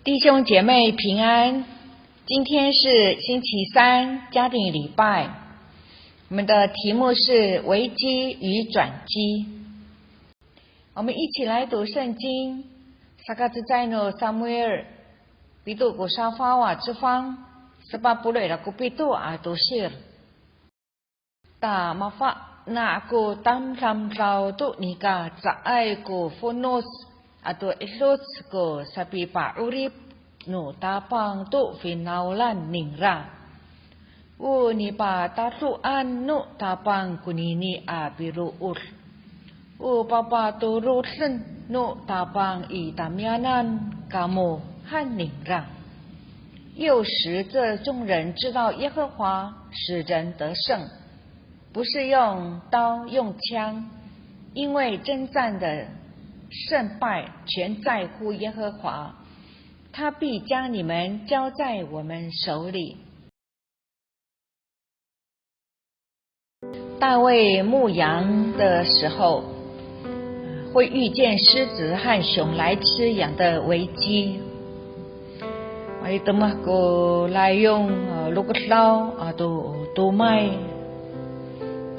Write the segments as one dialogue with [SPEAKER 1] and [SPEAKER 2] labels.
[SPEAKER 1] 弟兄姐妹平安，今天是星期三，家庭礼拜。我们的题目是危机与转机。我们一起来读圣经。撒迦之在诺撒母耳比杜古沙发瓦之方10lagu pitu tusir ta mafa na aku tam ram rau tu nika caai ku funus atau ihlus ku sapi pa urip nu tapang tu finaulan ningra u ni pa tatuan nu tapang kunini biru ur u papa turutlen nu tapang i tamyanan kamu han ningra。又使这众人知道耶和华使人得胜，不是用刀用枪，因为征战的胜败全在乎耶和华，他必将你们交在我们手里。大卫牧羊的时候，会遇见狮子和熊来吃羊的危机。Ito mah ko layong lukot lao atau tumai，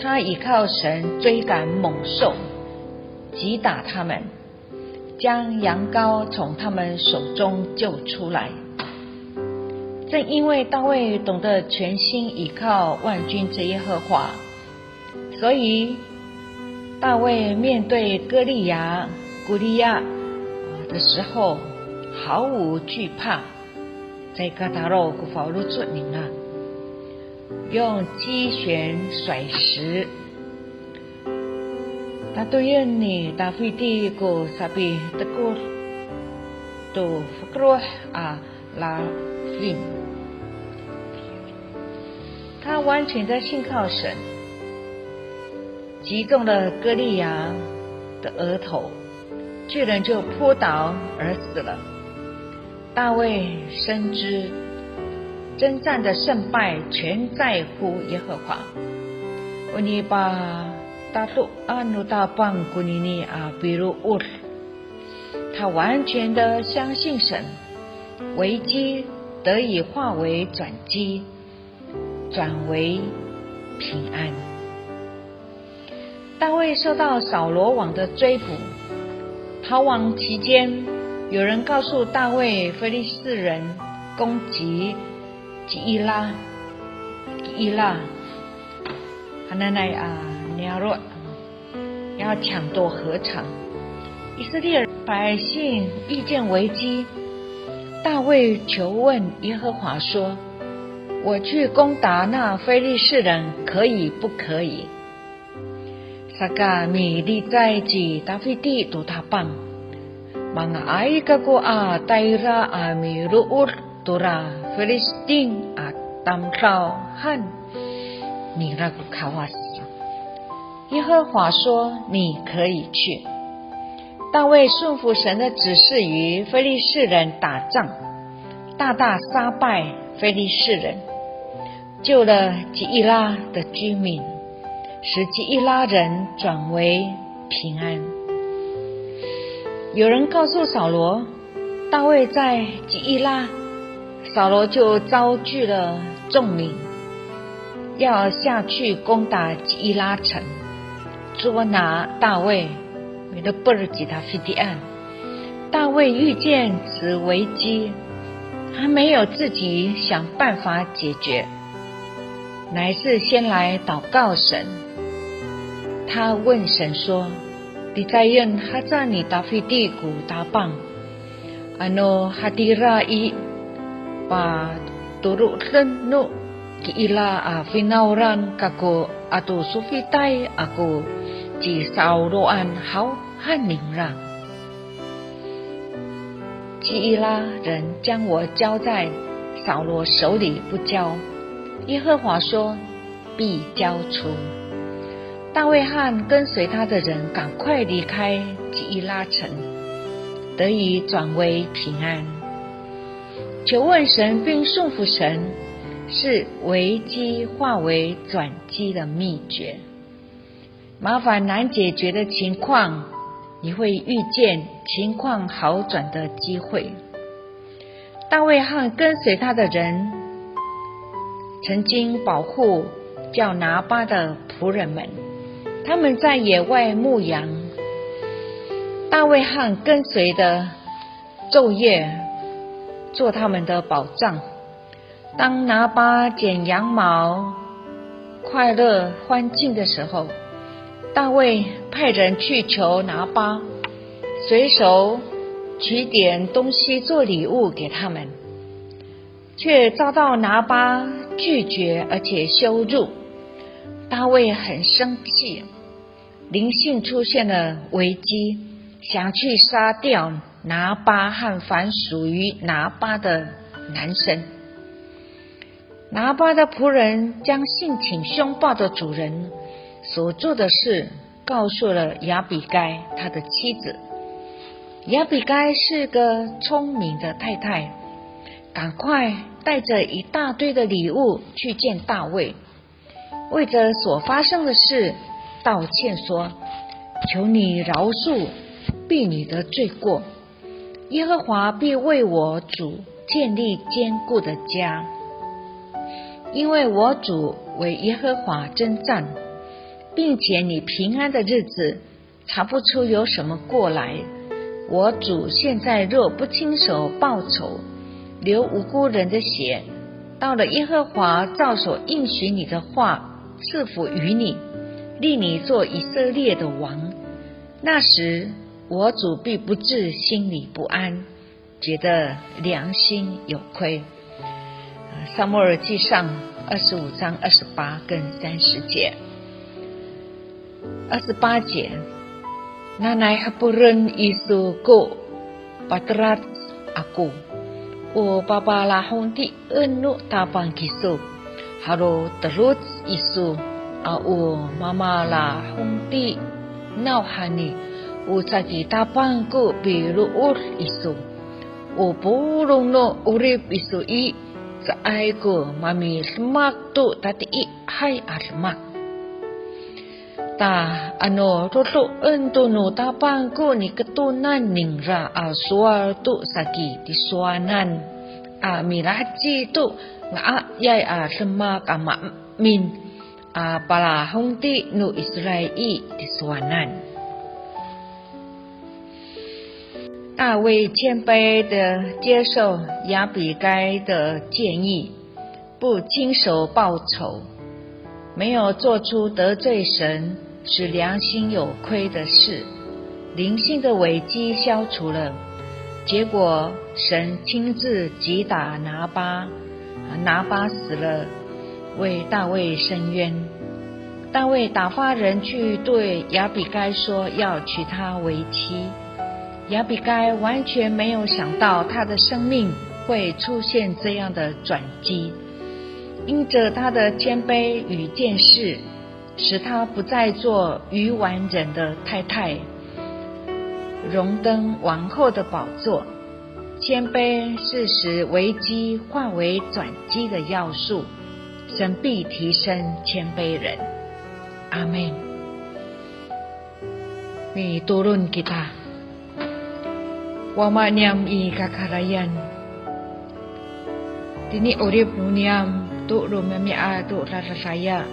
[SPEAKER 1] 他依靠神追赶猛兽，击打他们，将羊羔从他们手中救出来。正因为大卫懂得全心依靠万军之耶和华，所以大卫面对歌利亚、古利亚的时候毫无惧怕。在哥达肉古法路做你啊，用机旋甩石。他对应你大飞地古萨比德古都福克罗拉林，他完全在信靠神，击中了歌利亚的额头，巨人就扑倒而死了。大卫深知征战的胜败全在乎耶和华。他完全的相信神，危机得以化为转机，转为平安。大卫受到扫罗王的追捕，逃亡期间，有人告诉大卫，非利士人攻击基伊拉，哈南奈尼亚洛要抢夺禾场。以色列百姓遇见危机，大卫求问耶和华说：“我去攻打那非利士人，可以不可以？”撒迦米利在基大卫地都他棒。Mga ay kago taira miruur tura Filistin tamrao han niragu kawas。 耶和华说：“你可以去。”大卫顺服神的指示，与非利士人打仗，大大杀败非利士人，救了基伊拉的居民，使基伊拉人转为平安。有人告诉扫罗，大卫在基伊拉，扫罗就招聚了众民，要下去攻打基伊拉城，捉拿大卫。大卫遇见此危机，还没有自己想办法解决，乃是先来祷告神。他问神说：“di tayon hazani Dafidi ku tapang hadirai pa turutlen nu kiila finauran kako atu sufitai aku ji sauroan hau haningra。” 基伊拉人将我交在扫罗手里不交，耶和华说必交出。大卫和跟随他的人赶快离开基伊拉城，得以转为平安。求问神并顺服神，是危机化为转机的秘诀。麻烦难解决的情况，你会遇见情况好转的机会。大卫和跟随他的人曾经保护叫拿巴的仆人们，他们在野外牧羊。大卫和跟随的昼夜做他们的保障。当拿巴剪羊毛快乐欢庆的时候，大卫派人去求拿巴随手取点东西做礼物给他们，却遭到拿巴拒绝而且羞辱。大卫很生气，灵性出现了危机，想去杀掉拿巴和凡属于拿巴的男生。拿巴的仆人将性情凶暴的主人所做的事告诉了亚比该他的妻子。亚比该是个聪明的太太，赶快带着一大堆的礼物去见大卫，为着所发生的事道歉说：求你饶恕婢女的罪过，耶和华必为我主建立坚固的家，因为我主为耶和华征战，并且你平安的日子查不出有什么过来。我主现在若不亲手报仇，流无辜人的血，到了耶和华照所应许你的话赐福于你，立你做以色列的王，那时我主必不至心里不安，觉得良心有亏。撒母耳记上25章28跟30节。28节，Nanay hapuren isu ko patrat aku o papalahong ti enu tapang kisu haro terus isu au mamalahong ti nauhani o sagi tapang ko biruur isu o purong no urip isu i sa ay ko mami semak tu tati i hay armak ta ano tutu ento no tapang ko ni ketunan ning ra aswal tu sagi diswanan a miraji tu nga yai a semak ama min a pala hongti no Israeli diswanan。大卫谦卑地接受亚比该的建议，不亲手报仇，没有做出得罪神使良心有亏的事，灵性的危机消除了。结果神亲自击打拿巴，拿巴死了，为大卫伸冤。大卫打发人去对亚比该说要娶她为妻。亚比该完全没有想到他的生命会出现这样的转机，因着他的谦卑与见识，使他不再做愚顽人的太太，荣登王后的宝座。谦卑是使危机化为转机的要素，神必提升谦卑人。阿们。May turun kita Wama niam I kakarayan Tini urip nuniam tu rumamia tu rasaya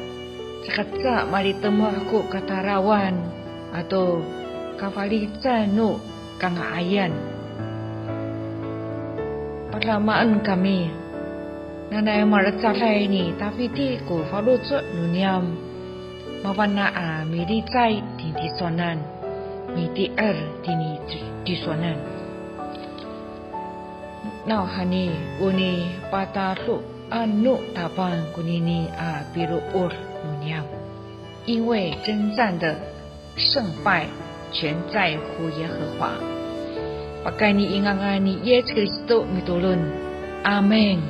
[SPEAKER 1] sakatsa maritemu aku katarawan atau kafalica nu kangaayan. Parlamaan kami nanay maratsalay ni tapiti ko falutsot nuniam mawana a miricay tintisonan miti tini tisonan Now hani uni patalu anu tapang kunini a biruur nunyam，因为征战的胜败全在乎耶和华。Pagkani ingangani Yesus Kristo mitulun. Amen.